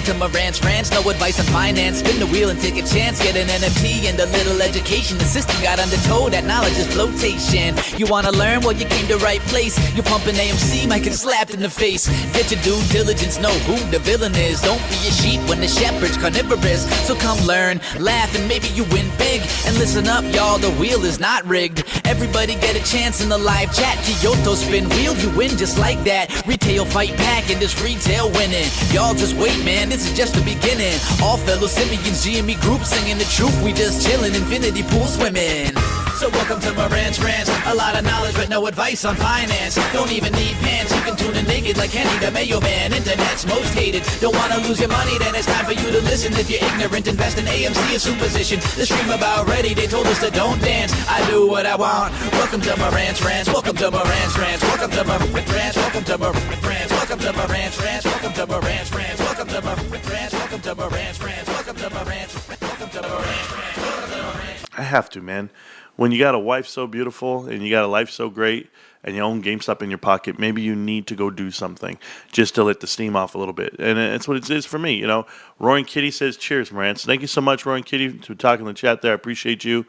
to Marantz Rantz, no advice on finance. Spin the wheel and take a chance. Get an NFT and a little education. The system got undertow, that knowledge is flotation. You wanna learn? Well, you came to right place. You pumping AMC, might get slapped in the face. Get your due diligence, know who the villain is. Don't be a sheep when the shepherd's carnivorous. So come learn, laugh, and maybe you win big. And listen up, y'all, the wheel is not rigged. Everybody get a chance in the live chat. Kyoto spin wheel, you win just like that. Retail fight back and this retail winning. Y'all just wait, man, this is just the beginning. All fellow simians, GME group singing the truth. We just chilling, infinity pool swimming. So welcome to Marantz Rantz. A lot of knowledge but no advice on finance. Don't even need pants, you can tune in naked like Kenny the Mayo Man. Internet's most hated. Don't wanna lose your money, then it's time for you to listen. If you're ignorant, invest in AMC, a superstition. The stream about ready, they told us to don't dance. I do what I want. Welcome to Marantz Rantz. Welcome to Marantz Rantz. Welcome to Marantz Rantz. Welcome to Marantz Rantz. Welcome to Marantz Rantz. Welcome to Marantz Rantz. Welcome to Marantz Rantz. Welcome to Marantz Rantz. Welcome to Marantz Rantz. Welcome to Marantz Rantz. I have to, man. When you got a wife so beautiful and you got a life so great and you own GameStop in your pocket, maybe you need to go do something just to let the steam off a little bit. And it's what it is for me. You know, Roaring Kitty says, cheers, Marantz. Thank you so much, Roaring Kitty, to talk in the chat there. I appreciate you.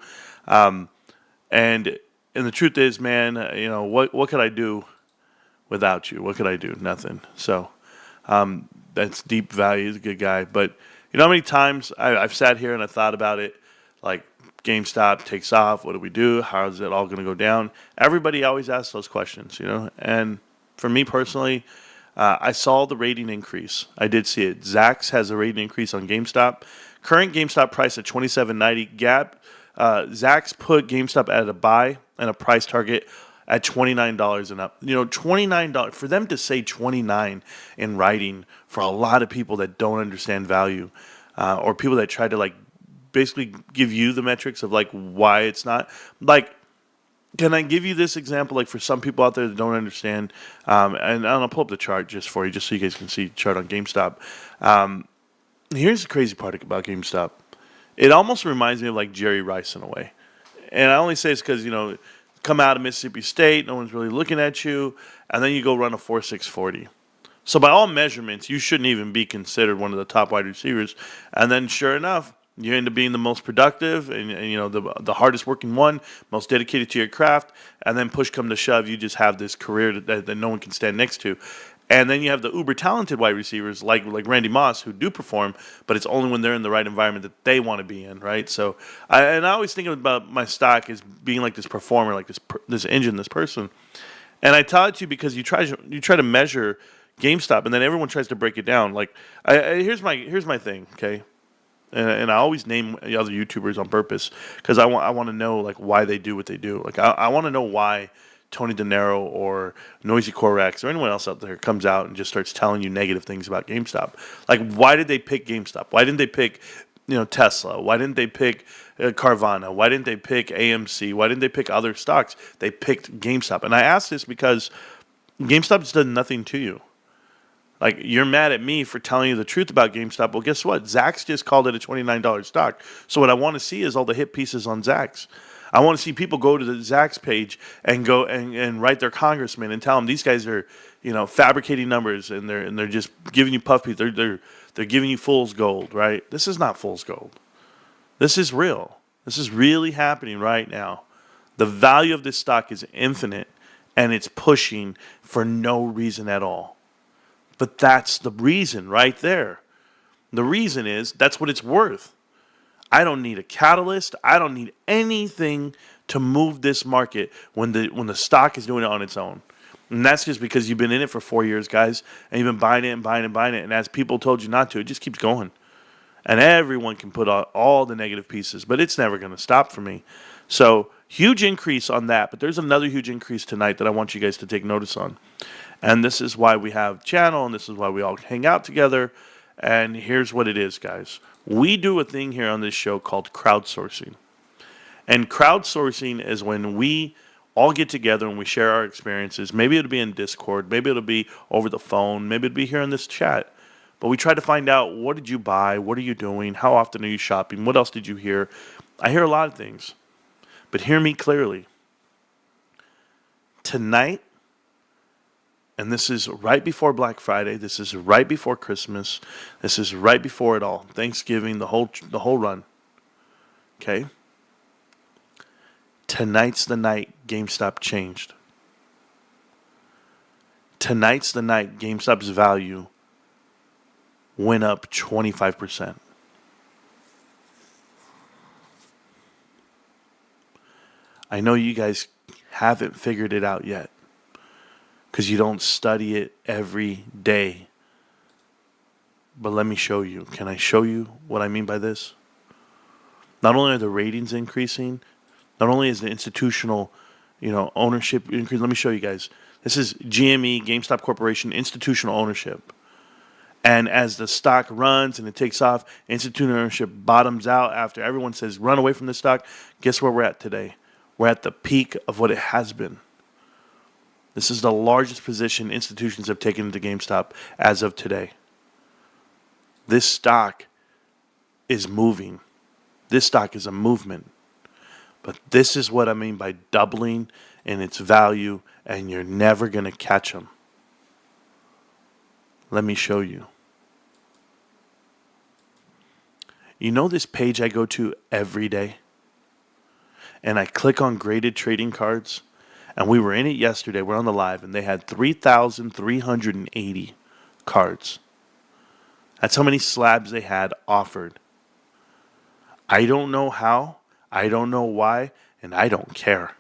And the truth is, man, you know, what could I do without you? What could I do? Nothing. So that's deep value. He's a good guy. But you know how many times I've sat here and I thought about it, like, GameStop takes off. What do we do? How is it all going to go down? Everybody always asks those questions, you know. And for me personally, I saw the rating increase. I did see it. Zacks has a rating increase on GameStop. Current GameStop price at $27.90. Zacks put GameStop at a buy and a price target at $29 and up. You know, $29 for them to say 29 in writing for a lot of people that don't understand value, or people that try to like basically give you the metrics of like why it's not like. Can I give you this example like for some people out there that don't understand, and I'll pull up the chart just for you just so you guys can see the chart on GameStop. Here's the crazy part about GameStop. It almost reminds me of like Jerry Rice in a way, and I only say it's because, you know, come out of Mississippi State, no one's really looking at you, and then you go run a 4.640. So by all measurements, you shouldn't even be considered one of the top wide receivers, and then sure enough, you end up being the most productive and you know, the hardest working one, most dedicated to your craft, and then push come to shove, you just have this career that no one can stand next to. And then you have the uber talented wide receivers like Randy Moss who do perform, but it's only when they're in the right environment that they want to be in, right? So I always think about my stock as being like this performer, like this engine, this person. And I tell it to you because you try to measure GameStop, and then everyone tries to break it down. Like here's my thing, okay? And I always name the other YouTubers on purpose because I want to know like why they do what they do. Like I want to know why Tony De Niro or Noisy Corax or anyone else out there comes out and just starts telling you negative things about GameStop. Like, why did they pick GameStop? Why didn't they pick, you know, Tesla? Why didn't they pick Carvana? Why didn't they pick AMC? Why didn't they pick other stocks? They picked GameStop. And I ask this because GameStop's done nothing to you. Like, you're mad at me for telling you the truth about GameStop. Well, guess what? Zacks just called it a $29 stock. So what I want to see is all the hit pieces on Zacks. I want to see people go to the Zacks page and go and write their congressman and tell them these guys are, you know, fabricating numbers and they're just giving you puff pieces. They're giving you fool's gold, right? This is not fool's gold. This is real. This is really happening right now. The value of this stock is infinite and it's pushing for no reason at all. But that's the reason right there. The reason is that's what it's worth. I don't need a catalyst. I don't need anything to move this market when the stock is doing it on its own. And that's just because you've been in it for 4 years, guys, and you've been buying it and buying it and buying it. And as people told you not to, it just keeps going. And everyone can put out all the negative pieces, but it's never going to stop for me. So huge increase on that. But there's another huge increase tonight that I want you guys to take notice on. And this is why we have channel, and this is why we all hang out together. And here's what it is, guys. We do a thing here on this show called crowdsourcing. And crowdsourcing is when we all get together and we share our experiences. Maybe it'll be in Discord. Maybe it'll be over the phone. Maybe it'll be here in this chat. But we try to find out, what did you buy? What are you doing? How often are you shopping? What else did you hear? I hear a lot of things. But hear me clearly. Tonight, And this is right before Black Friday. This is right before Christmas. This is right before it all. Thanksgiving, the whole run. Okay? Tonight's the night GameStop changed. Tonight's the night GameStop's value went up 25%. I know you guys haven't figured it out yet because you don't study it every day. But let me show you. Can I show you what I mean by this? Not only are the ratings increasing, not only is the institutional, ownership increasing. Let me show you guys. This is GME, GameStop Corporation, institutional ownership. And as the stock runs and it takes off, institutional ownership bottoms out after everyone says run away from the stock. Guess where we're at today? We're at the peak of what it has been. This is the largest position institutions have taken into GameStop as of today. This stock is moving. This stock is a movement. But this is what I mean by doubling in its value, and you're never going to catch them. Let me show you. You know this page I go to every day? And I click on graded trading cards. And we were in it yesterday. We're on the live. And they had 3,380 cards. That's how many slabs they had offered. I don't know how. I don't know why. And I don't care.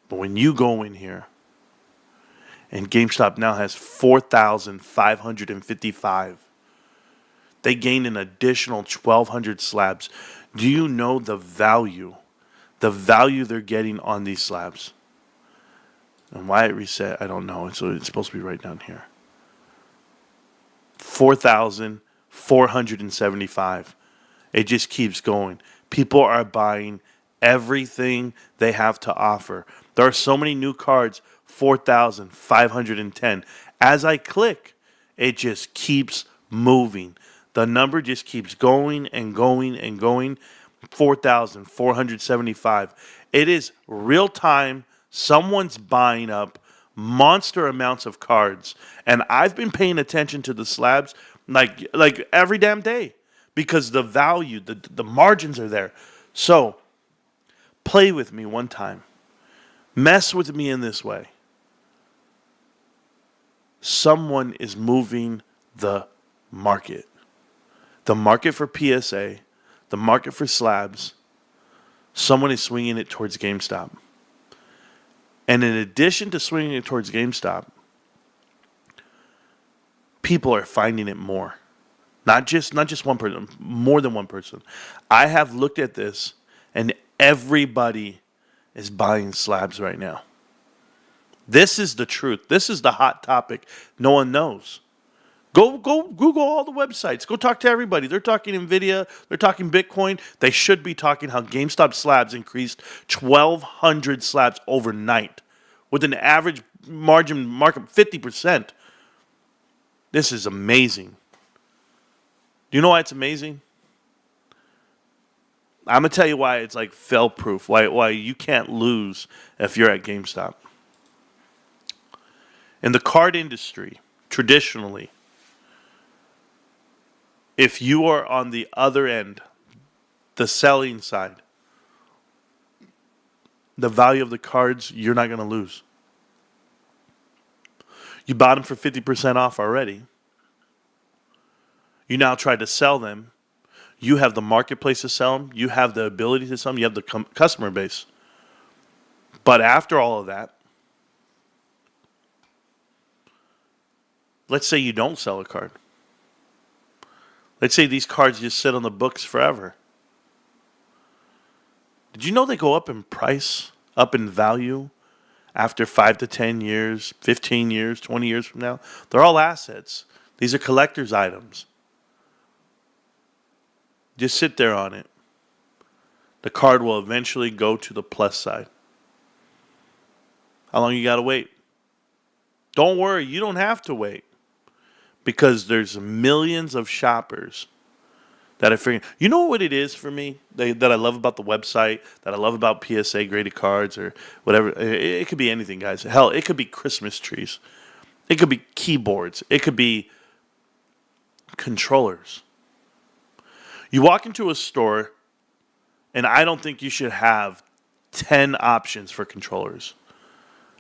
But when you go in here, and GameStop now has 4,555. They gained an additional 1,200 slabs. Do you know the value they're getting on these slabs? And why it reset, I don't know. So it's supposed to be right down here. 4,475. It just keeps going. People are buying everything they have to offer. There are so many new cards, 4,510. As I click, it just keeps moving. The number just keeps going and going and going. 4,475. It is real time. Someone's buying up monster amounts of cards. And I've been paying attention to the slabs like every damn day because the value, the margins are there. So play with me one time. Mess with me in this way. Someone is moving the market. The market for PSA, the market for slabs, someone is swinging it towards GameStop. And in addition to swinging it towards GameStop, people are finding it more. Not just one person, more than one person. I have looked at this, and everybody is buying slabs right now. This is the truth. This is the hot topic no one knows. Go Google all the websites. Go talk to everybody. They're talking NVIDIA. They're talking Bitcoin. They should be talking how GameStop slabs increased 1,200 slabs overnight with an average margin markup 50%. This is amazing. Do you know why it's amazing? I'm going to tell you why it's like fail-proof, why you can't lose if you're at GameStop. In the card industry, traditionally, if you are on the other end, the selling side, the value of the cards, you're not going to lose. You bought them for 50% off already. You now try to sell them. You have the marketplace to sell them. You have the ability to sell them. You have the customer base. But after all of that, let's say you don't sell a card. Let's say these cards just sit on the books forever. Did you know they go up in price, up in value after 5 to 10 years, 15 years, 20 years from now? They're all assets. These are collector's items. Just sit there on it. The card will eventually go to the plus side. How long you got to wait? Don't worry, you don't have to wait. Because there's millions of shoppers that I figure. You know what it is for me that I love about the website, that I love about PSA graded cards or whatever. It could be anything, guys. Hell, it could be Christmas trees. It could be keyboards. It could be controllers. You walk into a store, and I don't think you should have 10 options for controllers.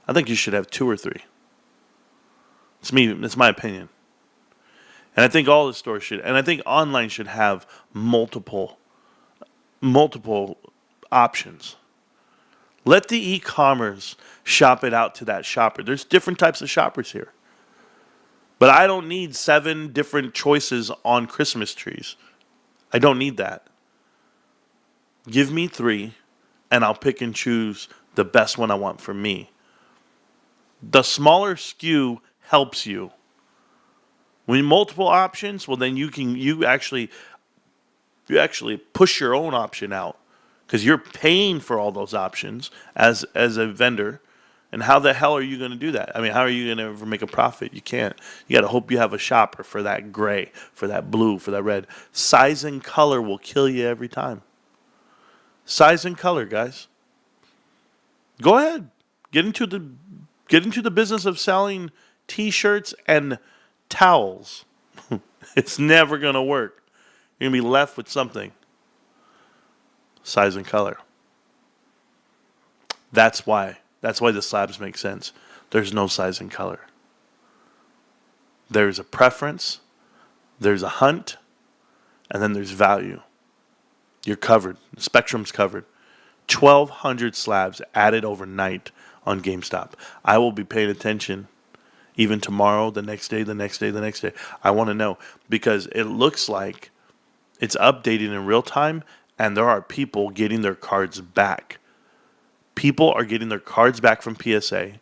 I think you should have 2 or 3. It's me. That's my opinion. And I think all the stores should. And I think online should have multiple options. Let the e-commerce shop it out to that shopper. There's different types of shoppers here. But I don't need 7 different choices on Christmas trees. I don't need that. Give me 3, and I'll pick and choose the best one I want for me. The smaller SKU helps you. When multiple options, well, then you actually push your own option out because you're paying for all those options as a vendor. And how the hell are you going to do that? I mean, how are you going to ever make a profit? You can't. You got to hope you have a shopper for that gray, for that blue, for that red. Size and color will kill you every time. Size and color, guys. Go ahead. Get into the business of selling T-shirts and towels. It's never going to work. You're going to be left with something. Size and color. That's why the slabs make sense. There's no size and color. There's a preference, there's a hunt, and then there's value. You're covered. The spectrum's covered. 1,200 slabs added overnight on GameStop. I will be paying attention even tomorrow, the next day, the next day, the next day. I want to know because it looks like it's updating in real time and there are people getting their cards back. People are getting their cards back from PSA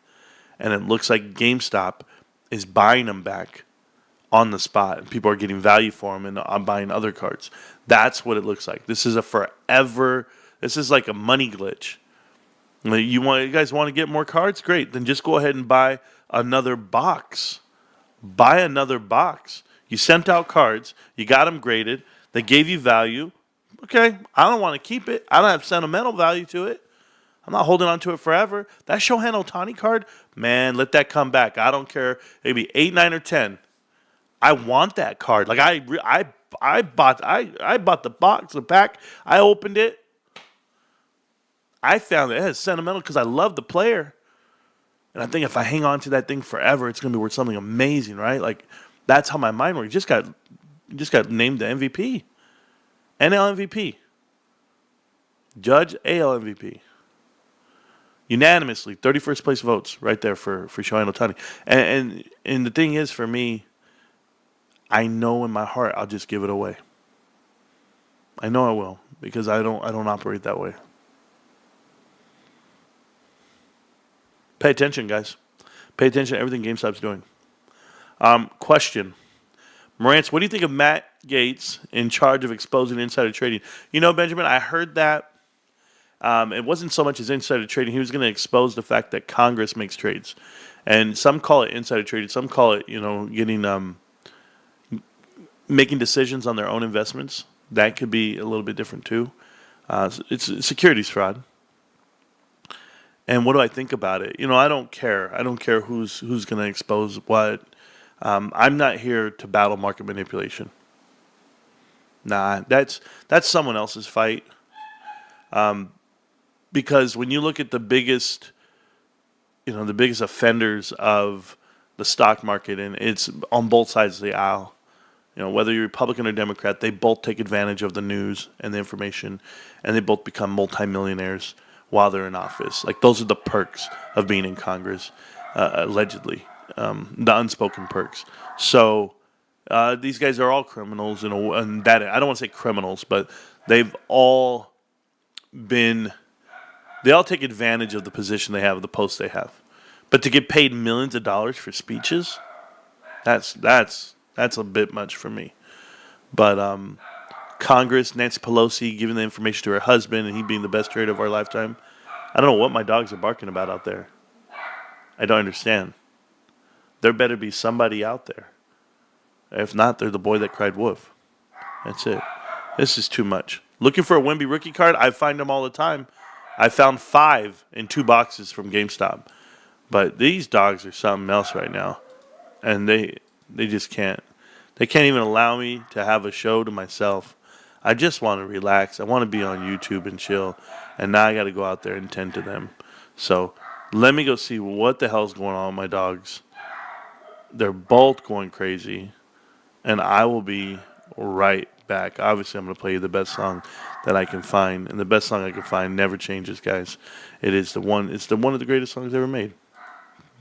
and it looks like GameStop is buying them back on the spot. And people are getting value for them and I'm buying other cards. That's what it looks like. This is this is like a money glitch. You guys want to get more cards? Great. Then just go ahead and buy another box. Buy another box. You sent out cards. You got them graded. They gave you value. Okay, I don't want to keep it. I don't have sentimental value to it. I'm not holding on to it forever. That Shohei Ohtani card, man, let that come back. I don't care. Maybe 8, 9, or 10. I want that card. Like I bought the box, the pack. I opened it. I found it has sentimental because I love the player. And I think if I hang on to that thing forever, it's going to be worth something amazing, right? Like, that's how my mind works. You just got named the MVP. NL MVP. Judge AL MVP. Unanimously, 31st place votes right there for Shohei Ohtani. And the thing is, for me, I know in my heart I'll just give it away. I know I will because I don't operate that way. Pay attention, guys. Pay attention to everything GameStop's doing. Question. Marantz, what do you think of Matt Gaetz in charge of exposing insider trading? You know, Benjamin, I heard that it wasn't so much as insider trading. He was going to expose the fact that Congress makes trades. And some call it insider trading. Some call it, making decisions on their own investments. That could be a little bit different, too. It's securities fraud. And what do I think about it? I don't care. I don't care who's going to expose what. I'm not here to battle market manipulation. Nah, that's someone else's fight. Because when you look at the biggest offenders of the stock market, and it's on both sides of the aisle, whether you're Republican or Democrat, they both take advantage of the news and the information, and they both become multimillionaires while they're in office. Like, those are the perks of being in Congress, allegedly, the unspoken perks. So these guys are all criminals, and that I don't want to say criminals, but they all take advantage of the position they have, the post they have. But to get paid millions of dollars for speeches, that's a bit much for me. But Congress, Nancy Pelosi giving the information to her husband and he being the best trader of our lifetime. I don't know what my dogs are barking about out there. I don't understand. There better be somebody out there. If not, they're the boy that cried wolf. That's it. This is too much. Looking for a Wemby rookie card, I find them all the time. I found 5 in 2 boxes from GameStop. But these dogs are something else right now. And they just can't. They can't even allow me to have a show to myself. I just want to relax. I want to be on YouTube and chill. And now I got to go out there and tend to them. So let me go see what the hell's going on with my dogs. They're both going crazy. And I will be right back. Obviously, I'm going to play you the best song that I can find. And the best song I can find never changes, guys. It's one of the greatest songs ever made.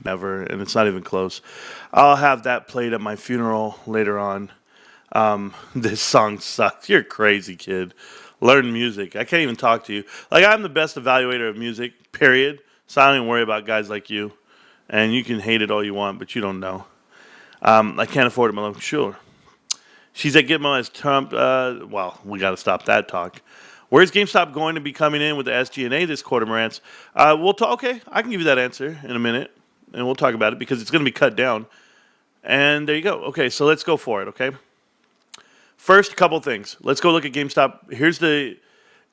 Never, and it's not even close. I'll have that played at my funeral later on. This song sucks. You're a crazy kid. Learn music. I can't even talk to you. Like, I'm the best evaluator of music, period. So I don't even worry about guys like you. And you can hate it all you want, but you don't know. I can't afford it, my love. Sure. She's at Gitmo as Trump. Well, we got to stop that talk. Where's GameStop going to be coming in with the SG&A this quarter, Marantz? Okay, I can give you that answer in a minute. And we'll talk about it because it's going to be cut down. And there you go. Okay, so let's go for it, okay? First, a couple things. Let's go look at GameStop. Here's the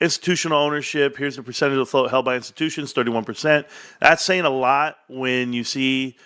institutional ownership. Here's the percentage of the float held by institutions, 31%. That's saying a lot when you see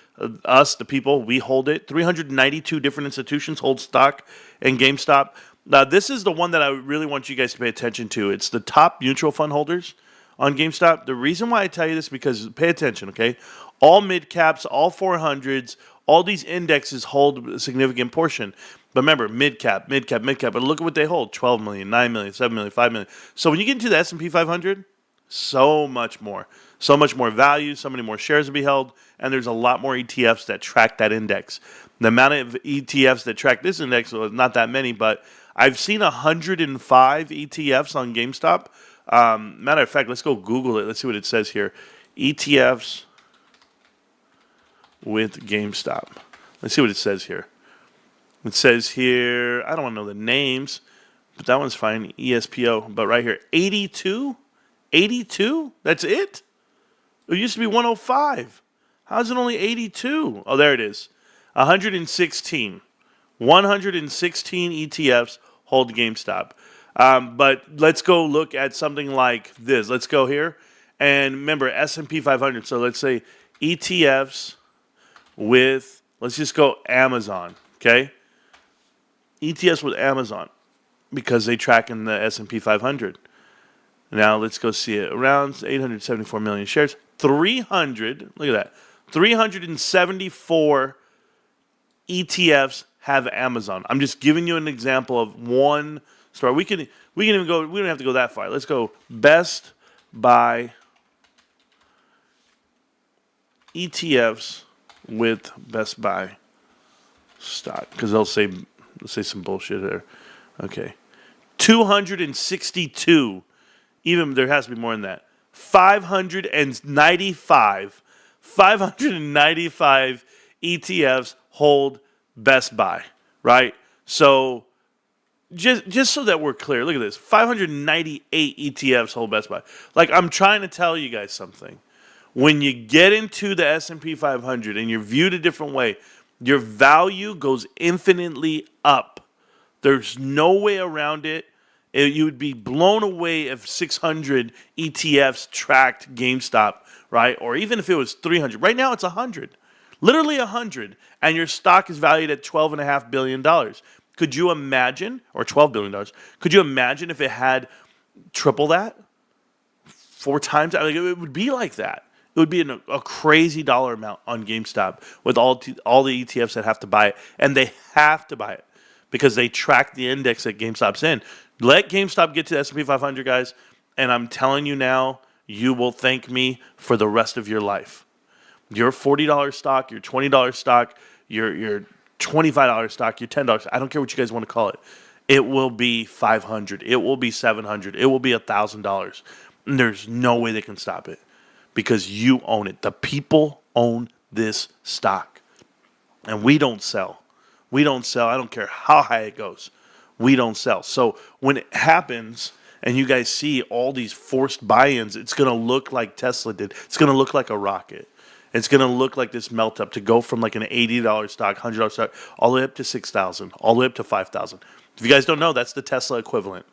us, the people, we hold it. 392 different institutions hold stock in GameStop. Now, this is the one that I really want you guys to pay attention to. It's the top mutual fund holders on GameStop. The reason why I tell you this is because pay attention, okay? All mid caps, all 400s, all these indexes hold a significant portion. But remember, mid cap. But look at what they hold: 12 million, 9 million, 7 million, 5 million. So when you get into the S&P 500, so much more value, so many more shares to be held, and there's a lot more ETFs that track that index. The amount of ETFs that track this index was not that many, but I've seen 105 ETFs on GameStop. Matter of fact, let's go Google it. Let's see what it says here. ETFs with GameStop. Let's see what it says here. It says here, I don't want to know the names, but that one's fine, ESPO. But right here, 82? 82? That's it? It used to be 105. How is it only 82? Oh, there it is. 116. 116 ETFs hold GameStop. But let's go look at something like this. Let's go here. And remember, S&P 500. So let's say ETFs with, let's just go Amazon, okay? ETFs with Amazon because they track in the S&P 500. Now let's go see it. Around 874 million shares. 300, look at that. 374 ETFs have Amazon. I'm just giving you an example of one store. We can even go, we don't have to go that far. Let's go Best Buy ETFs with Best Buy stock, because they'll say some bullshit there. Okay. 262. Even there has to be more than that. 595 ETFs hold Best Buy, right? So just so that we're clear, look at this. 598 ETFs hold Best Buy. Like, I'm trying to tell you guys something. When you get into the S&P 500 and you're viewed a different way, your value goes infinitely up. There's no way around it. You would be blown away if 600 ETFs tracked GameStop, right? Or even if it was 300. Right now it's 100. Literally 100. And your stock is valued at $12.5 billion. Could you imagine, or $12 billion, could you imagine if it had triple that? 4 times? I mean, it would be like that. It would be a crazy dollar amount on GameStop with all the ETFs that have to buy it. And they have to buy it because they track the index that GameStop's in. Let GameStop get to the S&P 500, guys, and I'm telling you now, you will thank me for the rest of your life. Your $40 stock, your $20 stock, your $25 stock, your $10, I don't care what you guys want to call it. It will be $500. It will be $700. It will be $1,000. And there's no way they can stop it because you own it. The people own this stock. And we don't sell. We don't sell. I don't care how high it goes. We don't sell. So when it happens and you guys see all these forced buy-ins, it's going to look like Tesla did. It's going to look like a rocket. It's going to look like this melt up to go from like an $80 stock, $100 stock, all the way up to 6,000, all the way up to 5,000. If you guys don't know, that's the Tesla equivalent.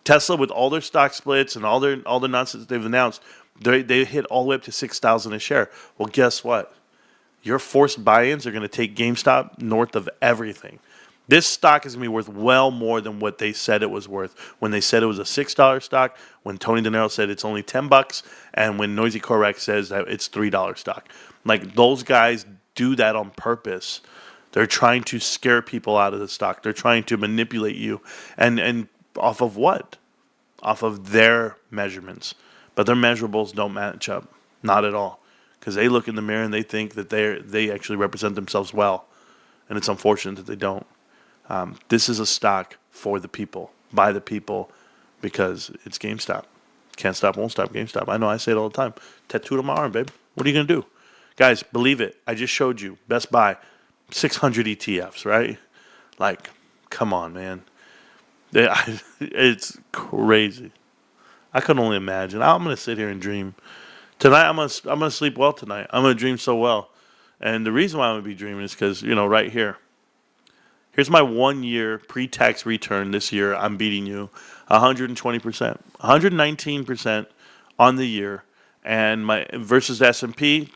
Tesla, with all their stock splits and all the nonsense they've announced, they hit all the way up to 6,000 a share. Well, guess what? Your forced buy-ins are going to take GameStop north of everything. This stock is going to be worth well more than what they said it was worth. When they said it was a $6 stock, when Tony DeNiro said it's only $10, and when Noisy Correct says that it's $3 stock. Like, those guys do that on purpose. They're trying to scare people out of the stock. They're trying to manipulate you. And off of what? Off of their measurements. But their measurables don't match up. Not at all. Because they look in the mirror and they think that they actually represent themselves well. And it's unfortunate that they don't. This is a stock for the people, by the people, because it's GameStop. Can't stop, won't stop, GameStop. I know, I say it all the time. Tattooed on my arm, babe. What are you going to do? Guys, believe it. I just showed you. Best Buy, 600 ETFs, right? Like, come on, man. It's crazy. I could only imagine. I'm going to sit here and dream. Tonight, I'm gonna sleep well tonight. I'm going to dream so well. And the reason why I'm going to be dreaming is because, right here. Here's my 1 year pre-tax return this year. I'm beating you 120%, 119% on the year, and my versus the S&P,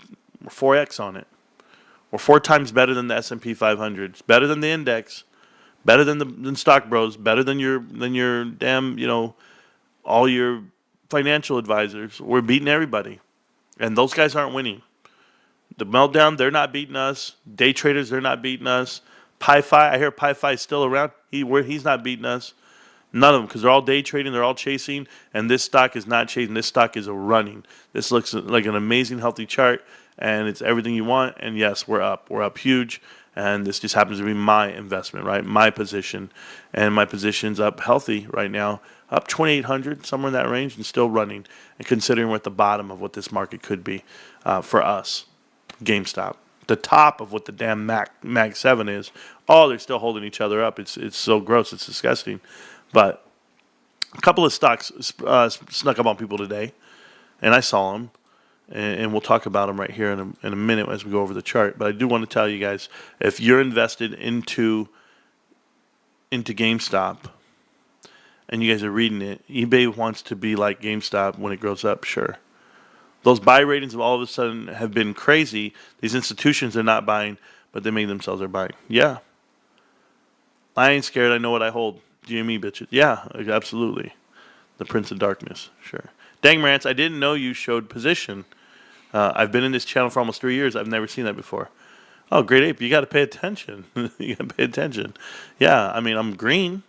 we're 4x on it. We're 4 times better than the S&P 500. It's better than the index, better than Stock Bros, better than your damn all your financial advisors. We're beating everybody, and those guys aren't winning. The Meltdown, they're not beating us. Day traders, they're not beating us. Pi-Fi, I hear Pi-Fi is still around. He's not beating us. None of them, because they're all day trading, they're all chasing, and this stock is not chasing. This stock is running. This looks like an amazing, healthy chart, and it's everything you want. And yes, we're up. We're up huge, and this just happens to be my investment, right? My position, and my position's up healthy right now, up 2,800, somewhere in that range, and still running. And considering we're at the bottom of what this market could be for us, GameStop. The top of what the damn Mag 7 is. Oh, they're still holding each other up. It's so gross. It's disgusting. But a couple of stocks snuck up on people today, and I saw them, and we'll talk about them right here in a minute as we go over the chart. But I do want to tell you guys, if you're invested into GameStop, and you guys are reading it, eBay wants to be like GameStop when it grows up, sure. Those buy ratings all of a sudden have been crazy. These institutions are not buying, but they make themselves are buying. Yeah. I ain't scared. I know what I hold. GME bitches. Yeah, absolutely. The Prince of Darkness. Sure. Dang, Marantz, I didn't know you showed position. I've been in this channel for almost 3 years. I've never seen that before. Oh, Great Ape, you got to pay attention. You got to pay attention. Yeah, I mean, I'm green.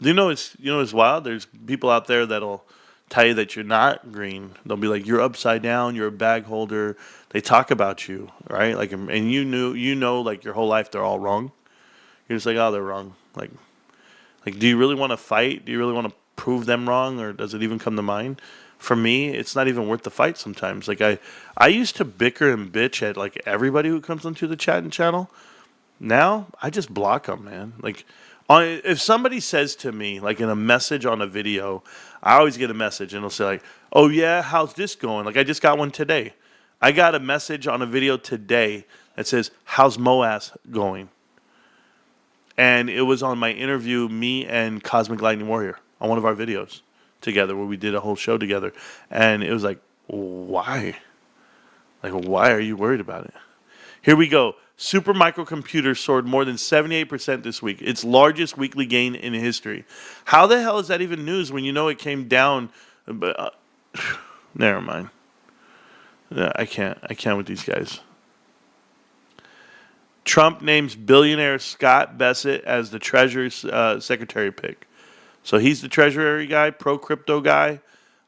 It's wild. There's people out there that'll tell you that you're not green. They'll be like, you're upside down, you're a bag holder. They talk about you, right? Like, and like your whole life they're all wrong. You're just like, oh, they're wrong. Like, do you really want to fight? Do you really want to prove them wrong, or does it even come to mind? For me, it's not even worth the fight sometimes. Like, I used to bicker and bitch at like everybody who comes onto the chat and channel. Now I just block them, man. Like, if somebody says to me, like in a message on a video, I always get a message and it'll say like, oh yeah, how's this going? Like, I just got one today. I got a message on a video today that says, how's MOAS going? And it was on my interview, me and Cosmic Lightning Warrior, on one of our videos together where we did a whole show together. And it was like, why? Like, why are you worried about it? Here we go. Super microcomputer soared more than 78% this week. Its largest weekly gain in history. How the hell is that even news when you know it came down? But never mind. I can't with these guys. Trump names billionaire Scott Bessent as the Treasury Secretary pick. So he's the Treasury guy, pro-crypto guy.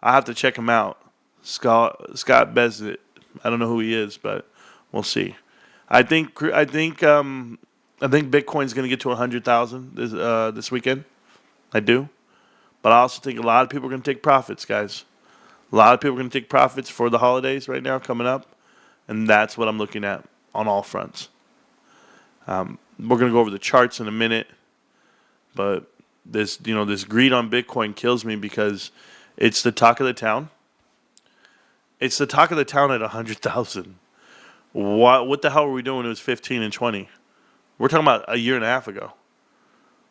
I'll have to check him out. Scott Bessent. I don't know who he is, but we'll see. I think Bitcoin's going to get to 100,000 this weekend. I do. But I also think a lot of people are going to take profits, guys. A lot of people are going to take profits for the holidays right now coming up. And that's what I'm looking at on all fronts. We're going to go over the charts in a minute. But this greed on Bitcoin kills me because it's the talk of the town. It's the talk of the town at 100,000. What the hell were we doing when it was 15 and 20? We're talking about a year and a half ago.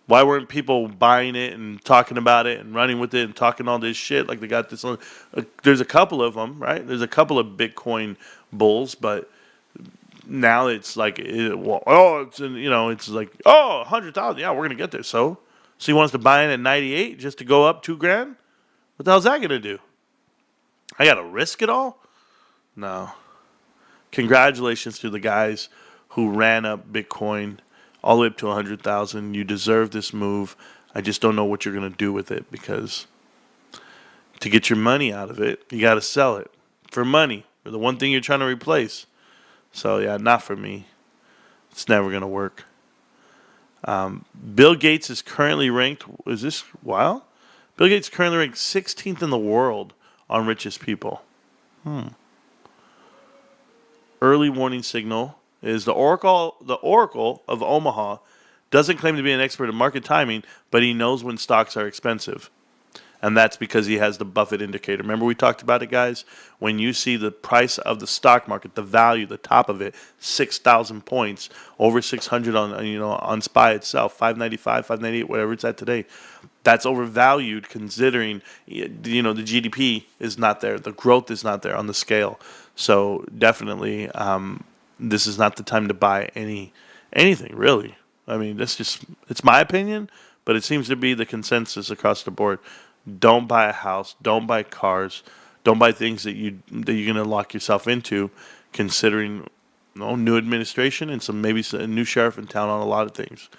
Why weren't people buying it and talking about it and running with it and talking all this shit like they got this on? There's a couple of them, right? There's a couple of Bitcoin bulls, but now it's like, it's like, 100,000. Yeah, we're going to get there. So he wants to buy in at 98 just to go up $2,000? What the hell's that going to do? I got to risk it all? No. Congratulations to the guys who ran up Bitcoin all the way up to 100,000. You deserve this move. I just don't know what you're going to do with it, because to get your money out of it, you got to sell it for money, for the one thing you're trying to replace. So, yeah, not for me. It's never going to work. Bill Gates is currently ranked, is this wild? Bill Gates is currently ranked 16th in the world on richest people. Early warning signal is the Oracle of Omaha doesn't claim to be an expert in market timing, but he knows when stocks are expensive. And that's because he has the Buffett indicator. Remember we talked about it, guys? When you see the price of the stock market, the value, the top of it, 6,000 points, over 600 on SPY itself, 595, 598, whatever it's at today. That's overvalued considering the GDP is not there, the growth is not there on the scale. So definitely, this is not the time to buy anything really. I mean, it's my opinion, but it seems to be the consensus across the board. Don't buy a house, don't buy cars, don't buy things that you're going to lock yourself into, considering new administration and maybe a new sheriff in town on a lot of things.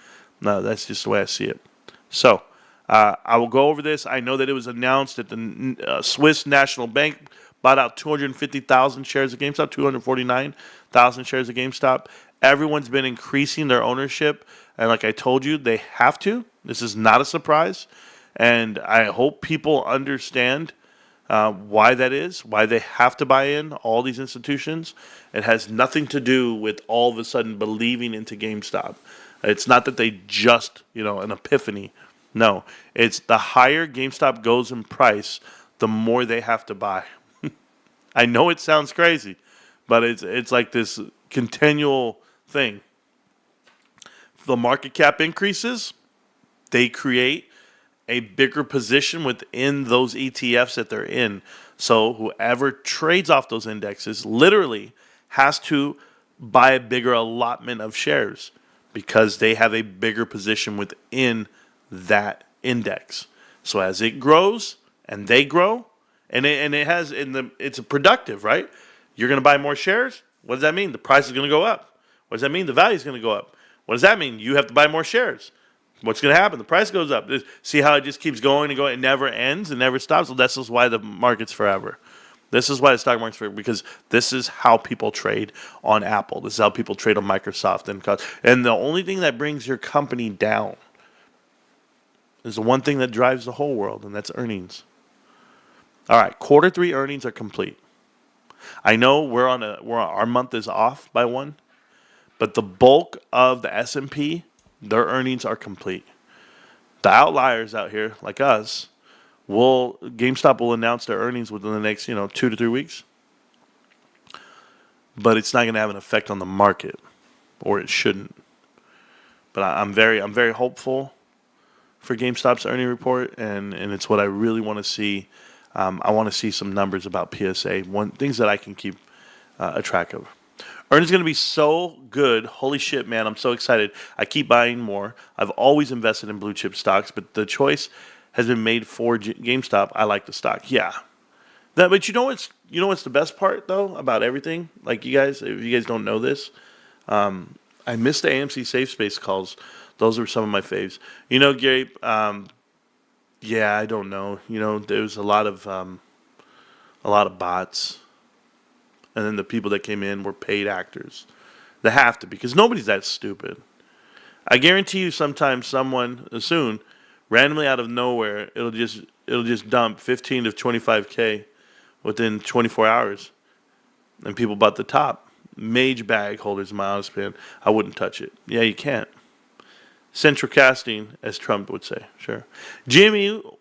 No, that's just the way I see it. So I will go over this. I know that it was announced that the Swiss National Bank bought out 250,000 shares of GameStop, 249,000 shares of GameStop. Everyone's been increasing their ownership, and like I told you, they have to. This is not a surprise, and I hope people understand why that is, why they have to buy in all these institutions. It has nothing to do with all of a sudden believing into GameStop. It's not that they just, an epiphany. No, it's the higher GameStop goes in price, the more they have to buy. I know it sounds crazy, but it's like this continual thing. If the market cap increases, they create a bigger position within those ETFs that they're in. So whoever trades off those indexes literally has to buy a bigger allotment of shares because they have a bigger position within that index. So as it grows and they grow, it's productive, right? You're going to buy more shares. What does that mean? The price is going to go up. What does that mean? The value is going to go up. What does that mean? You have to buy more shares. What's going to happen? The price goes up. See how it just keeps going and going? It never ends. It never stops. Well, this is why the market's forever. This is why the stock market's forever, because this is how people trade on Apple. This is how people trade on Microsoft. And the only thing that brings your company down is the one thing that drives the whole world, and that's earnings. All right, quarter 3 earnings are complete. I know our month is off by one, but the bulk of the S&P, their earnings are complete. The outliers out here, like us, GameStop will announce their earnings within the next 2 to 3 weeks, but it's not going to have an effect on the market, or it shouldn't. But I'm very hopeful for GameStop's earning report, and it's what I really want to see. I want to see some numbers about PSA, things that I can keep a track of. Earnings going to be so good. Holy shit, man. I'm so excited. I keep buying more. I've always invested in blue chip stocks, but the choice has been made for GameStop. I like the stock. Yeah. But you know what's the best part, though, about everything? Like, if you guys don't know this, I missed the AMC Safe Space calls. Those are some of my faves. Gabe, yeah, I don't know. There's a lot of bots, and then the people that came in were paid actors. They have to be, because nobody's that stupid. I guarantee you, sometimes someone soon, randomly out of nowhere, it'll just dump 15 to 25K within 24 hours, and people bought the top. Mage bag holders, in my honest opinion, I wouldn't touch it. Yeah, you can't. Central casting, as Trump would say. Sure. GME,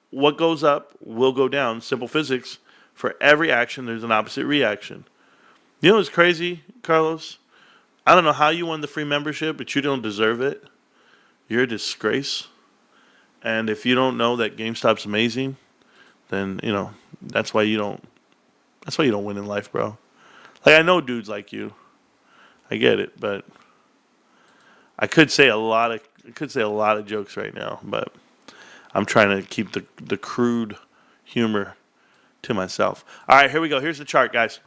what goes up will go down. Simple physics. For every action, there's an opposite reaction. You know what's crazy, Carlos? I don't know how you won the free membership, but you don't deserve it. You're a disgrace. And if you don't know that GameStop's amazing, then that's why you don't. That's why you don't win in life, bro. Like I know dudes like you. I get it, but I could say a lot of jokes right now, but I'm trying to keep the crude humor to myself. All right, here we go. Here's the chart, guys.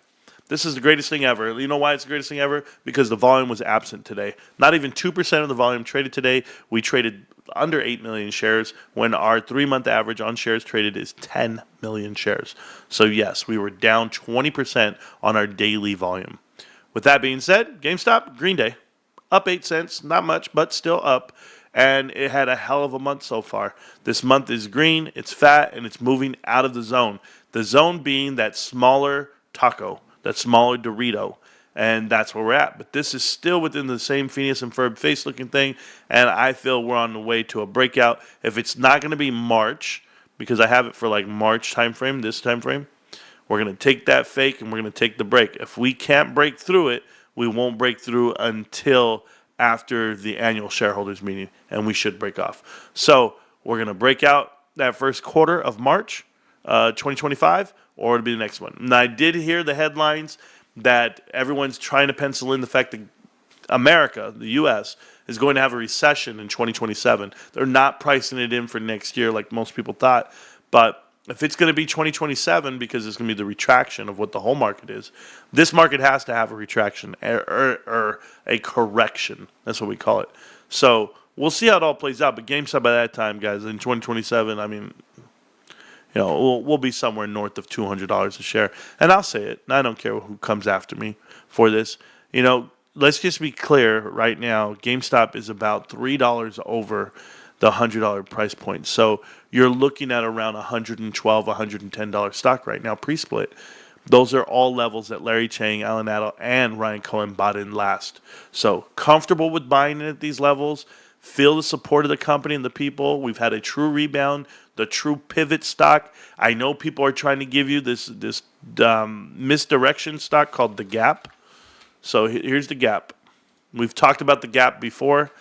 This is the greatest thing ever. You know why it's the greatest thing ever? Because the volume was absent today. Not even 2% of the volume traded today. We traded under 8 million shares when our 3-month average on shares traded is 10 million shares. So yes, we were down 20% on our daily volume. With that being said, GameStop, Green Day, up 8 cents. Not much, but still up. And it had a hell of a month so far. This month is green, it's fat, and it's moving out of the zone. The zone being that smaller taco, that smaller Dorito. And that's where we're at. But this is still within the same Phineas and Ferb face looking thing. And I feel we're on the way to a breakout. If it's not going to be March, because I have it for like March time frame, this time frame, we're going to take that fake and we're going to take the break. If we can't break through it, we won't break through until after the annual shareholders meeting. And we should break off. So we're going to break out that first quarter of March 2025, or it'll be the next one. And I did hear the headlines that everyone's trying to pencil in the fact that America, the U.S., is going to have a recession in 2027. They're not pricing it in for next year like most people thought. But if it's going to be 2027, because it's going to be the retraction of what the whole market is, this market has to have a retraction or a correction. That's what we call it. So we'll see how it all plays out. But GameStop by that time, guys, in 2027, I mean, we'll be somewhere north of $200 a share. And I'll say it. I don't care who comes after me for this. Let's just be clear right now. GameStop is about $3 over the $100 price point. So you're looking at around $112, $110 stock right now, pre-split. Those are all levels that Larry Chang, Alan Adel, and Ryan Cohen bought in last. So comfortable with buying in at these levels. Feel the support of the company and the people. We've had a true rebound, the true pivot stock. I know people are trying to give you this misdirection stock called the Gap. So here's the Gap. We've talked about the Gap before,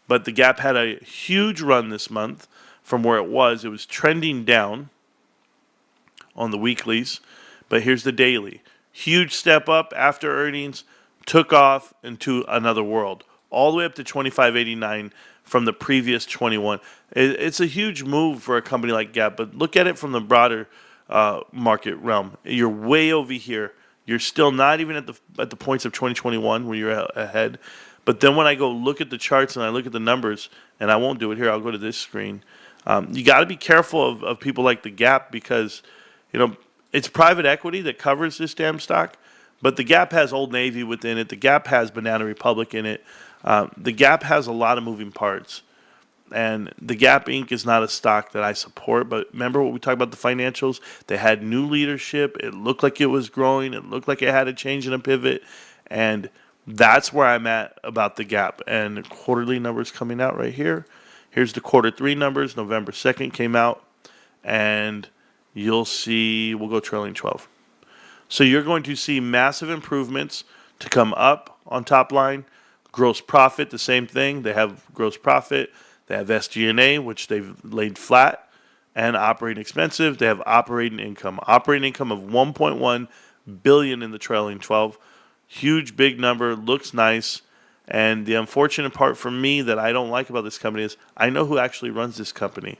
but the Gap had a huge run this month from where it was. It was trending down on the weeklies, but here's the daily. Huge step up after earnings, took off into another world, all the way up to 25.89 from the previous 21. It's a huge move for a company like Gap, but look at it from the broader market realm. You're way over here. You're still not even at the points of 2021 where you're ahead. But then when I go look at the charts and I look at the numbers, and I won't do it here, I'll go to this screen. You got to be careful of people like the Gap because, it's private equity that covers this damn stock. But the Gap has Old Navy within it. The Gap has Banana Republic in it. The Gap has a lot of moving parts. And the Gap Inc. is not a stock that I support. But remember what we talked about the financials? They had new leadership. It looked like it was growing. It looked like it had a change and a pivot. And that's where I'm at about the Gap. And quarterly numbers coming out right here. Here's the quarter 3 numbers. November 2nd came out. And you'll see, we'll go trailing 12. So you're going to see massive improvements to come up on top line. Gross profit, the same thing. They have gross profit. They have SG&A, which they've laid flat, and operating expensive. They have operating income. Operating income of $1.1 billion in the trailing 12. Huge, big number. Looks nice. And the unfortunate part for me that I don't like about this company is I know who actually runs this company.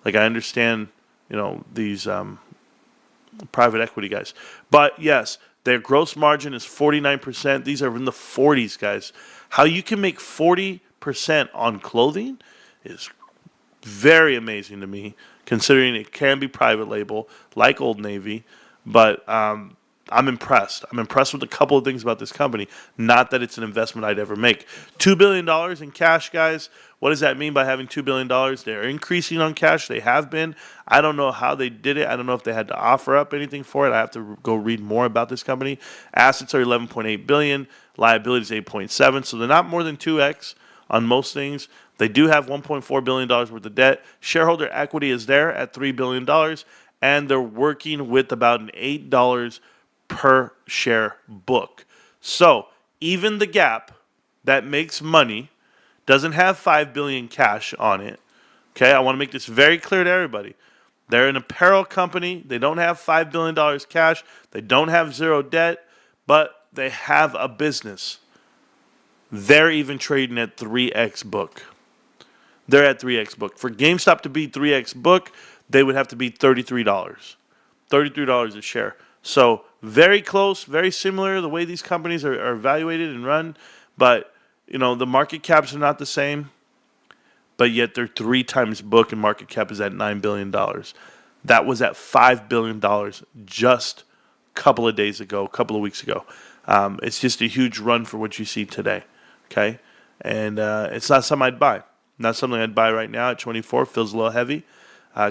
Like I understand, these private equity guys. But yes, their gross margin is 49%. These are in the 40s, guys. How you can make 40% on clothing is very amazing to me, considering it can be private label, like Old Navy. But I'm impressed. I'm impressed with a couple of things about this company. Not that it's an investment I'd ever make. $2 billion in cash, guys. What does that mean by having $2 billion? They're increasing on cash. They have been. I don't know how they did it. I don't know if they had to offer up anything for it. I have to go read more about this company. Assets are $11.8 billion. Liabilities $8.7. So they're not more than 2x on most things. They do have $1.4 billion worth of debt. Shareholder equity is there at $3 billion. And they're working with about an $8 per share book. So even the Gap that makes money doesn't have $5 billion cash on it. Okay, I want to make this very clear to everybody. They're an apparel company. They don't have $5 billion cash. They don't have zero debt, but they have a business. They're even trading at 3x book. They're at 3x book. For GameStop to be 3x book, they would have to be $33. $33 a share. So very close, very similar the way these companies are evaluated and run. But, the market caps are not the same. But yet they're 3 times book and market cap is at $9 billion. That was at $5 billion just a couple of days ago, a couple of weeks ago. It's just a huge run for what you see today. Okay? And it's not something I'd buy. Not something I'd buy right now at 24. Feels a little heavy,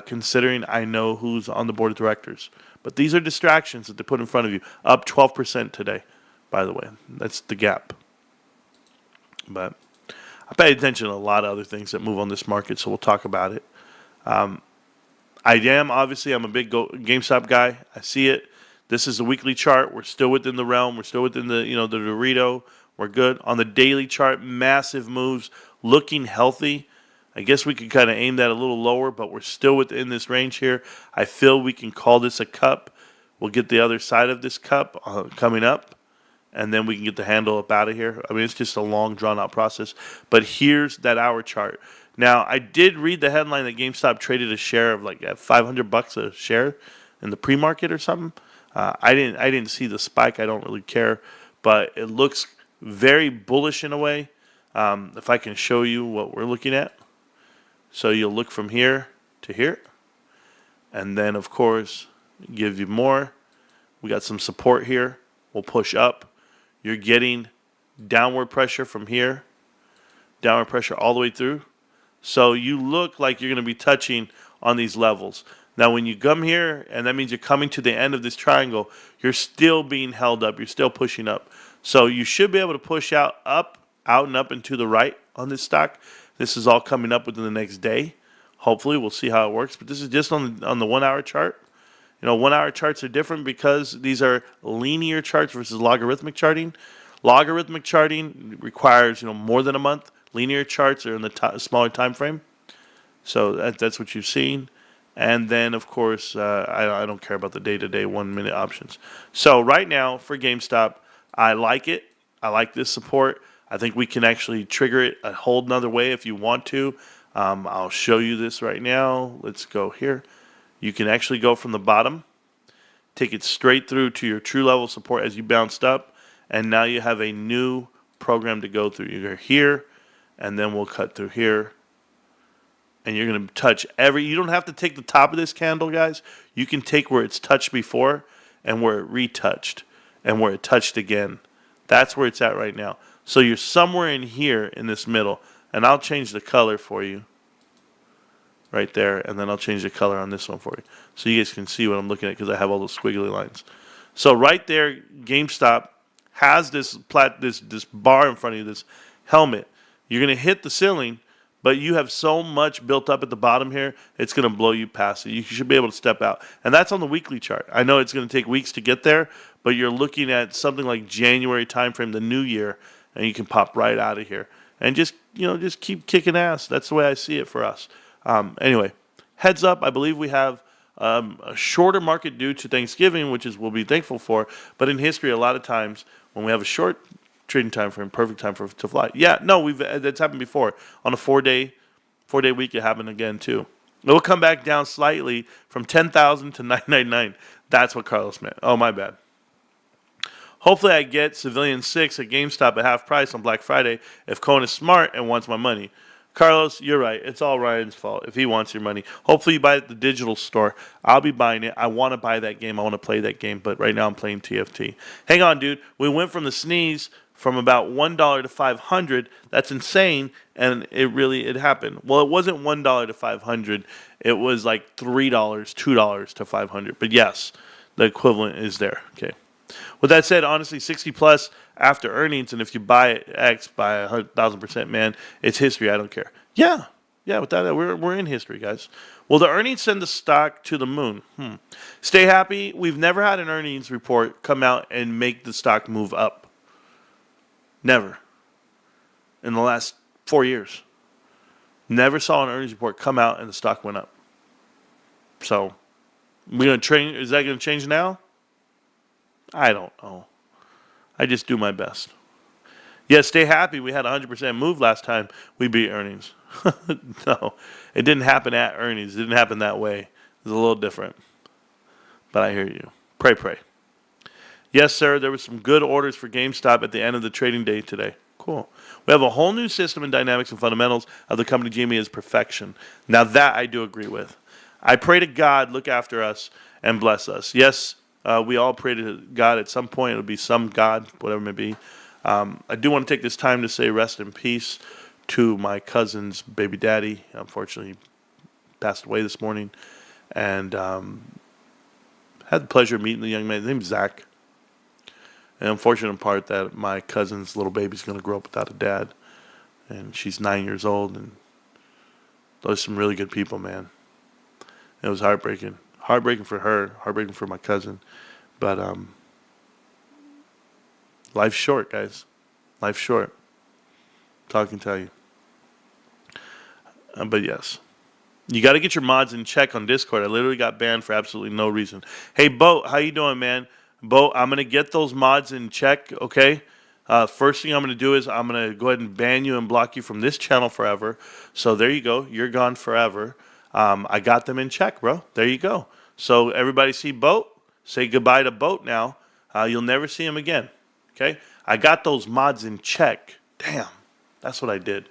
considering I know who's on the board of directors. But these are distractions that they put in front of you. Up 12% today, by the way. That's the Gap. But I pay attention to a lot of other things that move on this market, so we'll talk about it. I'm a big GameStop guy. I see it. This is a weekly chart. We're still within the realm. We're still within the the Dorito. We're good. On the daily chart, massive moves, looking healthy. I guess we could kind of aim that a little lower, but we're still within this range here. I feel we can call this a cup. We'll get the other side of this cup coming up, and then we can get the handle up out of here. I mean, it's just a long, drawn-out process. But here's that hour chart. Now, I did read the headline that GameStop traded a share of like at $500 a share in the pre-market or something. I didn't see the spike. I don't really care, but it looks very bullish in a way. If I can show you what we're looking at. So you'll look from here to here. And then, of course, give you more. We got some support here. We'll push up. You're getting downward pressure from here. Downward pressure all the way through. So you look like you're going to be touching on these levels. Now, when you come here, and that means you're coming to the end of this triangle, you're still being held up. You're still pushing up. So you should be able to push out and up and to the right on this stock. This is all coming up within the next day. Hopefully, we'll see how it works. But this is just on the 1 hour chart. 1 hour charts are different because these are linear charts versus logarithmic charting. Logarithmic charting requires more than a month. Linear charts are in the smaller time frame. So that's what you've seen. And then, of course, I don't care about the day-to-day 1 minute options. So right now for GameStop, I like it. I like this support. I think we can actually trigger it a whole nother way if you want to. I'll show you this right now. Let's go here. You can actually go from the bottom, take it straight through to your true level support as you bounced up, and now you have a new program to go through. You're here, and then we'll cut through here. And you're going to touch you don't have to take the top of this candle, guys. You can take where it's touched before and where it retouched and where it touched again. That's where it's at right now. So you're somewhere in here in this middle. And I'll change the color for you right there. And then I'll change the color on this one for you. So you guys can see what I'm looking at because I have all those squiggly lines. So right there, GameStop has this bar in front of you, this helmet. You're going to hit the ceiling. But you have so much built up at the bottom here, it's going to blow you past it. You should be able to step out. And that's on the weekly chart. I know it's going to take weeks to get there, but you're looking at something like January timeframe, the new year, and you can pop right out of here. And just keep kicking ass. That's the way I see it for us. Anyway, heads up, I believe we have a shorter market due to Thanksgiving, which we'll be thankful for. But in history, a lot of times when we have a short trading time frame, perfect time to fly. Yeah, no, that's happened before. On a 4-day week, it happened again too. It will come back down slightly from 10,000 to 999. That's what Carlos meant. Oh, my bad. Hopefully, I get Civilian 6 at GameStop at half price on Black Friday if Cohen is smart and wants my money. Carlos, you're right. It's all Ryan's fault if he wants your money. Hopefully, you buy it at the digital store. I'll be buying it. I want to buy that game. I want to play that game. But right now, I'm playing TFT. Hang on, dude. We went from the sneeze from about $1 to $500. That's insane, and it happened. Well, it wasn't $1 to $500. It was like $3, $2 to $500. But yes, the equivalent is there. Okay. With that said, honestly, 60 plus after earnings, and if you buy it X by 1,000%, man, it's history. I don't care. Yeah. With that, we're in history, guys. Will the earnings send the stock to the moon? Stay happy. We've never had an earnings report come out and make the stock move up. Never. In the last 4 years. Never saw an earnings report come out and the stock went up. So, we're going to train. Is that going to change now? I don't know. I just do my best. Yeah, stay happy. We had a 100% move last time we beat earnings. No, it didn't happen at earnings. It didn't happen that way. It was a little different. But I hear you. Pray. Yes, sir, there were some good orders for GameStop at the end of the trading day today. Cool. We have a whole new system and dynamics and fundamentals of the company GME is perfection. Now that I do agree with. I pray to God, look after us and bless us. Yes, we all pray to God at some point. It'll be some God, whatever it may be. I do want to take this time to say rest in peace to my cousin's baby daddy. Unfortunately, he passed away this morning. And had the pleasure of meeting the young man. His name's Zach. And unfortunate part that my cousin's little baby's going to grow up without a dad. And she's 9 years old. And those are some really good people, man. It was heartbreaking. Heartbreaking for her. Heartbreaking for my cousin. But life's short, guys. Life's short. That's all I can tell you. But yes. You got to get your mods in check on Discord. I literally got banned for absolutely no reason. Hey, Bo, how you doing, man? Bo, I'm going to get those mods in check, okay? First thing I'm going to do is I'm going to go ahead and ban you and block you from this channel forever. So there you go. You're gone forever. I got them in check, bro. There you go. So everybody see Boat? Say goodbye to Boat now. You'll never see him again, okay? I got those mods in check. Damn, that's what I did.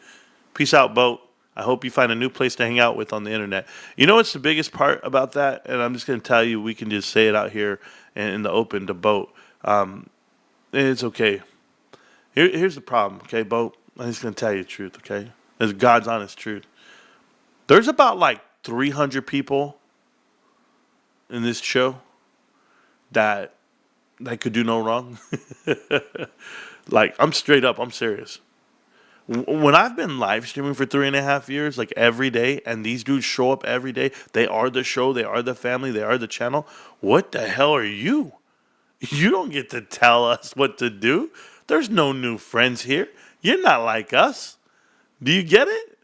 Peace out, Boat. I hope you find a new place to hang out with on the internet. You know what's the biggest part about that? And I'm just going to tell you, we can just say it out here in the open to Boat. It's okay. Here's the problem, okay, Boat? I'm just going to tell you the truth, okay? It's God's honest truth. There's about like 300 people in this show that could do no wrong. Like, I'm straight up. I'm serious. When I've been live streaming for 3.5 years, like every day, and these dudes show up every day, they are the show, they are the family, they are the channel. What the hell are you? You don't get to tell us what to do. There's no new friends here. You're not like us. Do you get it?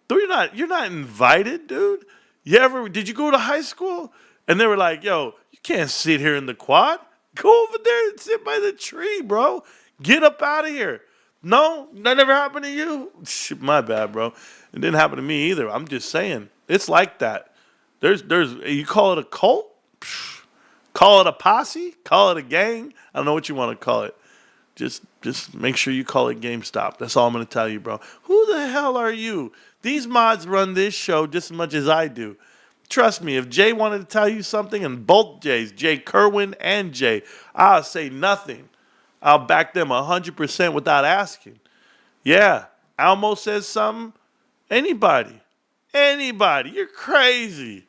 You're not invited, dude. Did you go to high school? And they were like, yo, you can't sit here in the quad. Go over there and sit by the tree, bro. Get up out of here. No, that never happened to you? My bad, bro. It didn't happen to me either. I'm just saying. It's like that. You call it a cult? Call it a posse? Call it a gang? I don't know what you want to call it. Just make sure you call it GameStop. That's all I'm going to tell you, bro. Who the hell are you? These mods run this show just as much as I do. Trust me, if Jay wanted to tell you something, and both Jays, Jay Kerwin and Jay, I'll say nothing. I'll back them 100% without asking. Yeah, Almo says something. Anybody. You're crazy.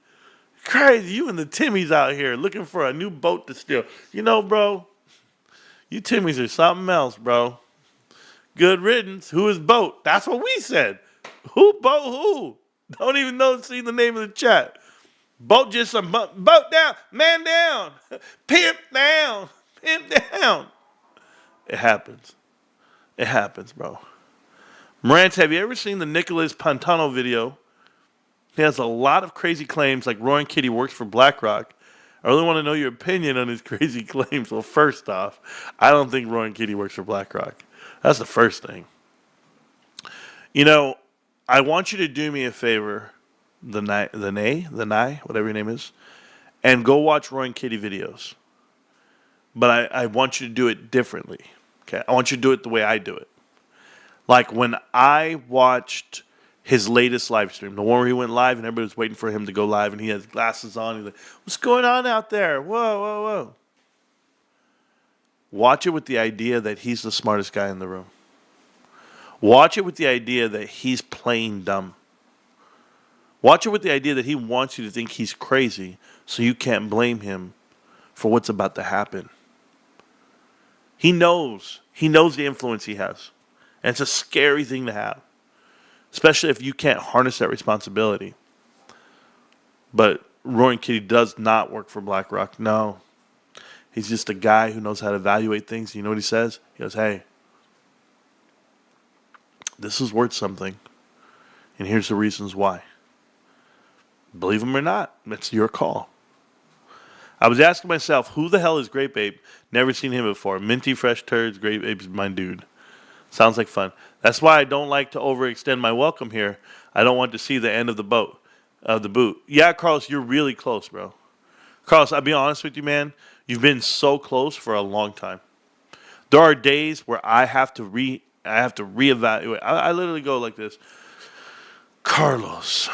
Crazy. You and the Timmies out here looking for a new boat to steal. You know, bro, you Timmies are something else, bro. Good riddance. Who is Boat? That's what we said. Who Boat who? Don't even know see the name of the chat. Boat just some boat down, man down, pimp down. It happens. It happens, bro. Marantz, have you ever seen the Nicholas Pantano video? He has a lot of crazy claims like Roy and Kitty works for BlackRock. I really want to know your opinion on his crazy claims. Well, first off, I don't think Roy and Kitty works for BlackRock. That's the first thing. You know, I want you to do me a favor, the Nye, whatever your name is, and go watch Roy and Kitty videos. But I want you to do it differently. Okay, I want you to do it the way I do it. Like when I watched his latest live stream, the one where he went live and everybody was waiting for him to go live and he has glasses on. He's like, what's going on out there? Whoa. Watch it with the idea that he's the smartest guy in the room. Watch it with the idea that he's playing dumb. Watch it with the idea that he wants you to think he's crazy so you can't blame him for what's about to happen. He knows the influence he has. And it's a scary thing to have. Especially if you can't harness that responsibility. But Roy and Kitty does not work for BlackRock. No. He's just a guy who knows how to evaluate things. You know what he says? He goes, hey, This is worth something. And here's the reasons why. Believe them or not, it's your call. I was asking myself, who the hell is Grape Ape? Never seen him before. Minty Fresh Turds, Grape Ape's my dude. Sounds like fun. That's why I don't like to overextend my welcome here. I don't want to see the end of the boat, of the boot. Yeah, Carlos, you're really close, bro. Carlos, I'll be honest with you, man. You've been so close for a long time. There are days where I have to reevaluate. I literally go like this. Carlos,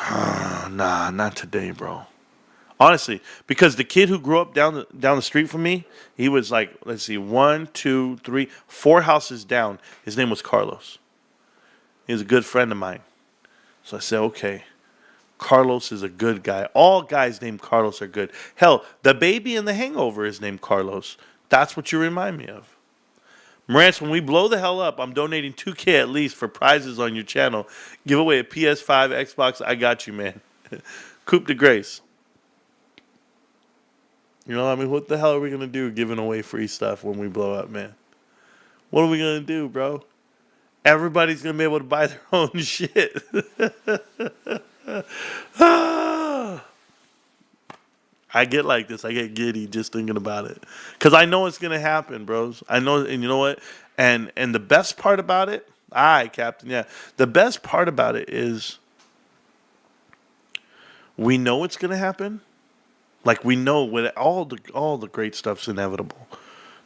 nah, not today, bro. Honestly, because the kid who grew up down the street from me, he was like, let's see, 1, 2, 3, 4 houses down. His name was Carlos. He was a good friend of mine. So I said, okay, Carlos is a good guy. All guys named Carlos are good. Hell, the baby in The Hangover is named Carlos. That's what you remind me of. Marantz, when we blow the hell up, I'm donating $2K at least for prizes on your channel. Give away a PS5, Xbox. I got you, man. Coupe de Grace. You know, I mean, what the hell are we going to do giving away free stuff when we blow up, man? What are we going to do, bro? Everybody's going to be able to buy their own shit. I get like this. I get giddy just thinking about it. Because I know it's going to happen, bros. I know, and you know what? And the best part about it, Captain, yeah. The best part about it is we know it's going to happen. Like, we know with all the great stuff's inevitable.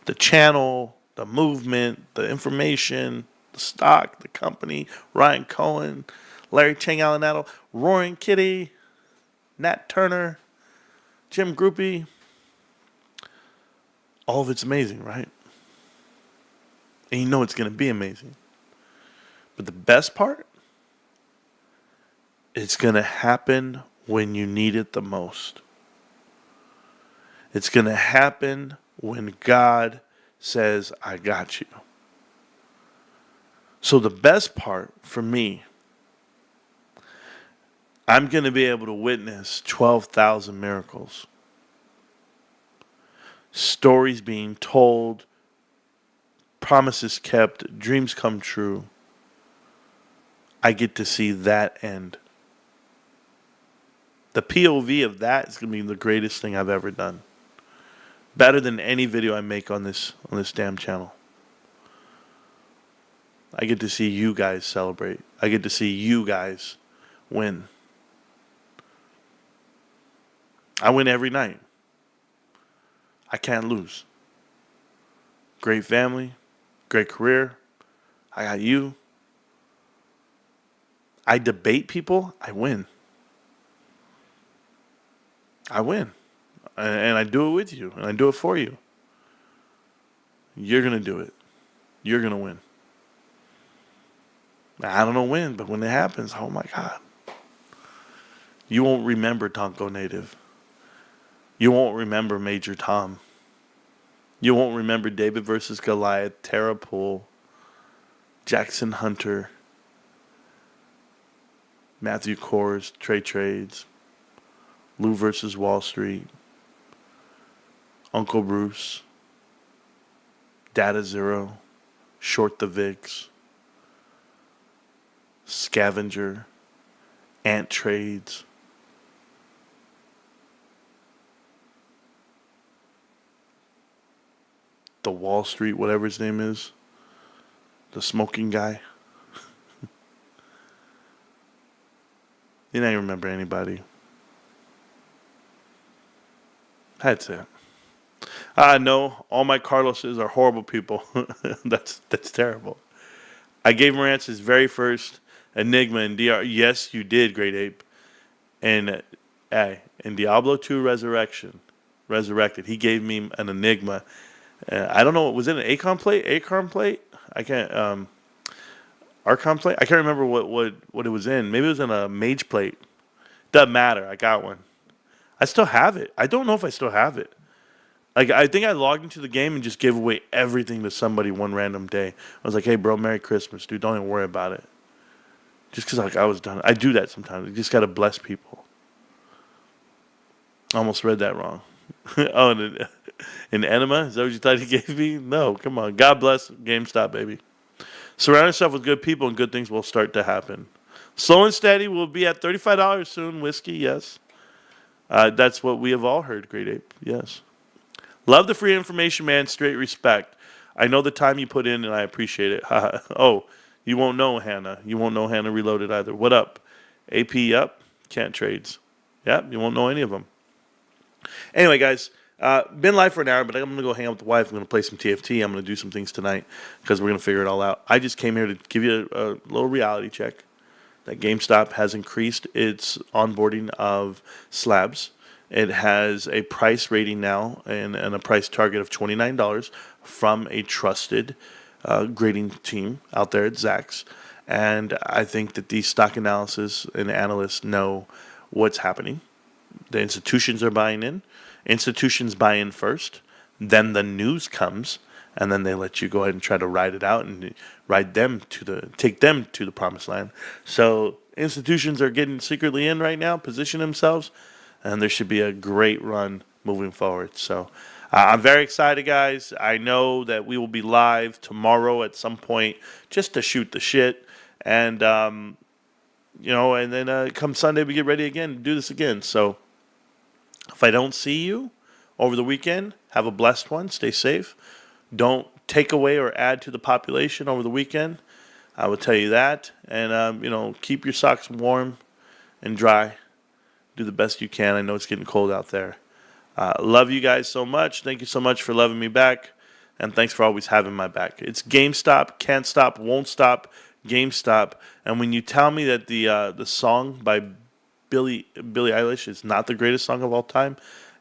The channel, the movement, the information, the stock, the company, Ryan Cohen, Larry Chang Alanado, Roaring Kitty, Nat Turner, Jim Groupie. All of it's amazing, right? And you know it's going to be amazing. But the best part, it's going to happen when you need it the most. It's going to happen when God says, I got you. So the best part for me, I'm going to be able to witness 12,000 miracles. Stories being told, promises kept, dreams come true. I get to see that end. The POV of that is going to be the greatest thing I've ever done. Better than any video I make on this damn channel. I get to see you guys celebrate. I get to see you guys win. I win every night. I can't lose. Great family, great career. I got you. I debate people, I win. I win. And I do it with you. And I do it for you. You're going to do it. You're going to win. I don't know when, but when it happens, oh my God. You won't remember Tonko Native. You won't remember Major Tom. You won't remember David versus Goliath, Tara Poole, Jackson Hunter, Matthew Kors, Trey Trades, Lou versus Wall Street, Uncle Bruce, Data Zero, Short the VIX, Scavenger, Ant Trades, the Wall Street, whatever his name is, the smoking guy. You don't remember anybody. That's it. I know all my Carloses are horrible people. That's terrible. I gave Marantz his very first Enigma in DR. Yes, you did, Great Ape. And in Diablo 2 Resurrected, he gave me an Enigma. I don't know, was it an Acorn plate? I can't. Archon plate? I can't remember what it was in. Maybe it was in a mage plate. Doesn't matter. I got one. I still have it. I don't know if I still have it. Like, I think I logged into the game and just gave away everything to somebody one random day. I was like, hey, bro, Merry Christmas, dude. Don't even worry about it. Just because, like, I was done. I do that sometimes. You just got to bless people. I almost read that wrong. Oh, an enema? Is that what you thought he gave me? No, come on. God bless GameStop, baby. Surround yourself with good people and good things will start to happen. Slow and steady will be at $35 soon. Whiskey, yes. That's what we have all heard, Great Ape. Yes. Love the free information, man. Straight respect. I know the time you put in, and I appreciate it. Oh, you won't know Hannah. You won't know Hannah Reloaded either. What up? AP up. Can't trades. Yep, you won't know any of them. Anyway, guys, been live for an hour, but I'm going to go hang out with the wife. I'm going to play some TFT. I'm going to do some things tonight because we're going to figure it all out. I just came here to give you a little reality check that GameStop has increased its onboarding of slabs. It has a price rating now and a price target of $29 from a trusted grading team out there at Zach's. And I think that these stock analysis and analysts know what's happening. The institutions are buying in. Institutions buy in first. Then the news comes. And then they let you go ahead and try to ride it out and take them to the promised land. So institutions are getting secretly in right now, position themselves, and there should be a great run moving forward. So I'm very excited, guys. I know that we will be live tomorrow at some point just to shoot the shit. And, and then come Sunday, we get ready again to do this again. So if I don't see you over the weekend, have a blessed one. Stay safe. Don't take away or add to the population over the weekend. I will tell you that. And, keep your socks warm and dry. Do the best you can. I know it's getting cold out there. Love you guys so much. Thank you so much for loving me back. And thanks for always having my back. It's GameStop. Can't stop. Won't stop. GameStop. And when you tell me that the song by Billie Eilish is not the greatest song of all time,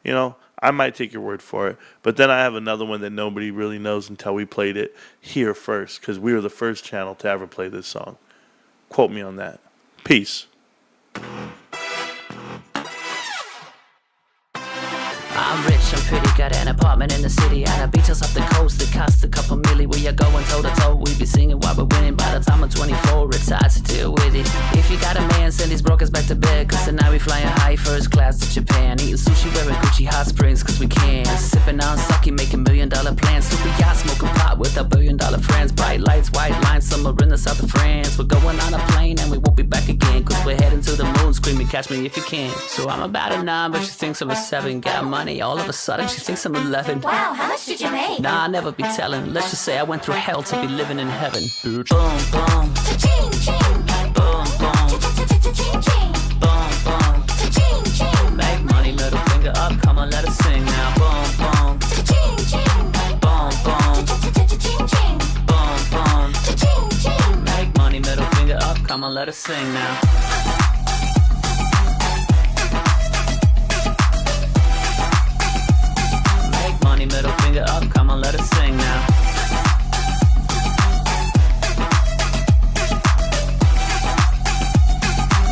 I might take your word for it. But then I have another one that nobody really knows until we played it here first, because we were the first channel to ever play this song. Quote me on that. Peace. I'm rich, I'm pretty, got an apartment in the city and a beach house off the coast that costs a couple milli. We are going toe to toe, we be singing while we're winning. By the time I'm 24, retired to deal with it. If you got a man, send his brokers back to bed, cause tonight we flying high first class to Japan. Eating sushi, wearing Gucci hot springs, cause we can. Sipping on sake, making $1 million plans. Super yacht, smoking pot with our $1 billion friends. Bright lights, white lines, summer in the south of France. We're going on a plane and we won't be back again, cause we're heading to the moon, screaming catch me if you can. So I'm about a 9, but she thinks I'm a 7. Got money, all of a sudden she thinks I'm 11. Wow, how much did you make? Nah, I never be telling. Let's just say I went through hell to be living in heaven. Boom, boom. Cha-ching, ching. Boom, boom. Cha-cha-cha-ching, ching. Boom, boom. Cha-ching, ching. Make money, middle finger up, come on, let us sing now. Boom, boom. Cha-ching, ching. Boom, boom. Cha-cha-cha-ching, ching. Boom, boom. Cha-ching, ching. Make money, middle finger up, come on, let us sing now. Middle finger up, come on, let us sing now.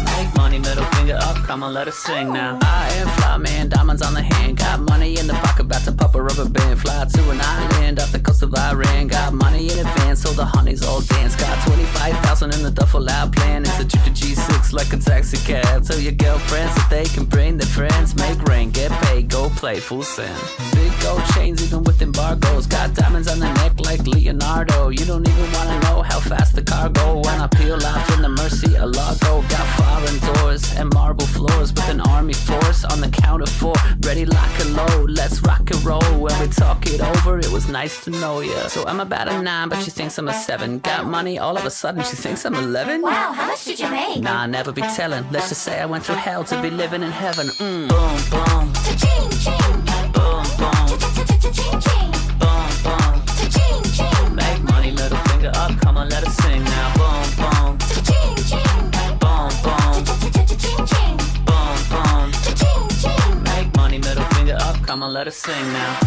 Make money, middle finger up, come on, let us sing now. I am fly man, diamonds on the hand. Got money in the pocket, about to pop a rubber band. Fly to an island off the coast of Iran. Got money in advance, so the honeys all dance. Got 25,000 in the duffel out plan. It's a G6 like a taxi cab. Tell your girlfriends that they can bring their friends. Make rain, get paid, go play, full send. Big gold chains even with embargoes. Got diamonds on the neck like Leonardo. You don't even wanna know how fast the car go. When I peel off in the Mercy Alago. Got foreign doors and marble floors with an army force on the count of 4. Ready, lock and load, let's rock and roll. When we talk it over, it was nice to know ya. So I'm about a 9, but she thinks I'm a 7. Got money, all of a sudden she thinks I'm 11. Wow, how much did you make? Nah, I never be telling. Let's just say I went through hell to be living in heaven. Boom, boom. Cha-ching, ching. Boom, boom. Cha-cha-cha-ching, ching. Boom, boom. Cha-ching, ching. Make money, middle finger up, come on, let us sing now. Boom, boom. Cha-ching, ching. Boom, boom. Cha-cha-cha-ching, ching. Boom, boom. Cha-ching, ching. Make money, middle finger up, come on, let us sing now.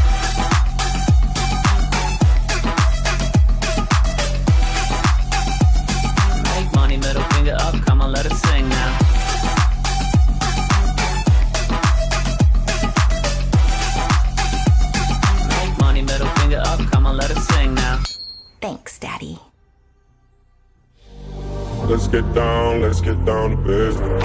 Make money, middle finger up, come on, let us sing now. Make money, middle finger up, come on, let us sing now. Thanks, Daddy. Let's get down to business.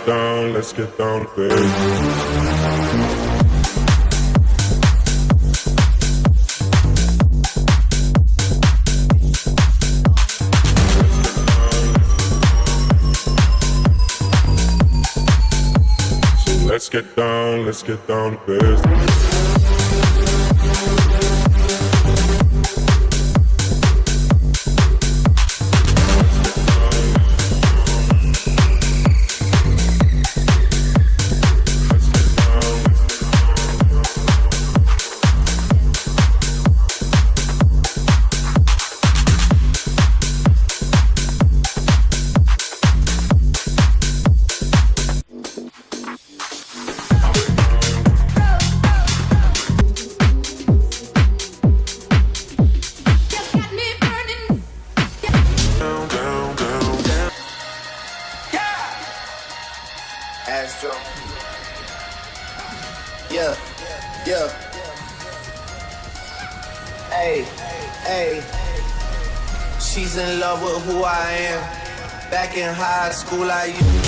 let's get down to business. Let's get down to business. Astro. Yeah, yeah. Hey, hey. She's in love with who I am. Back in high school, I used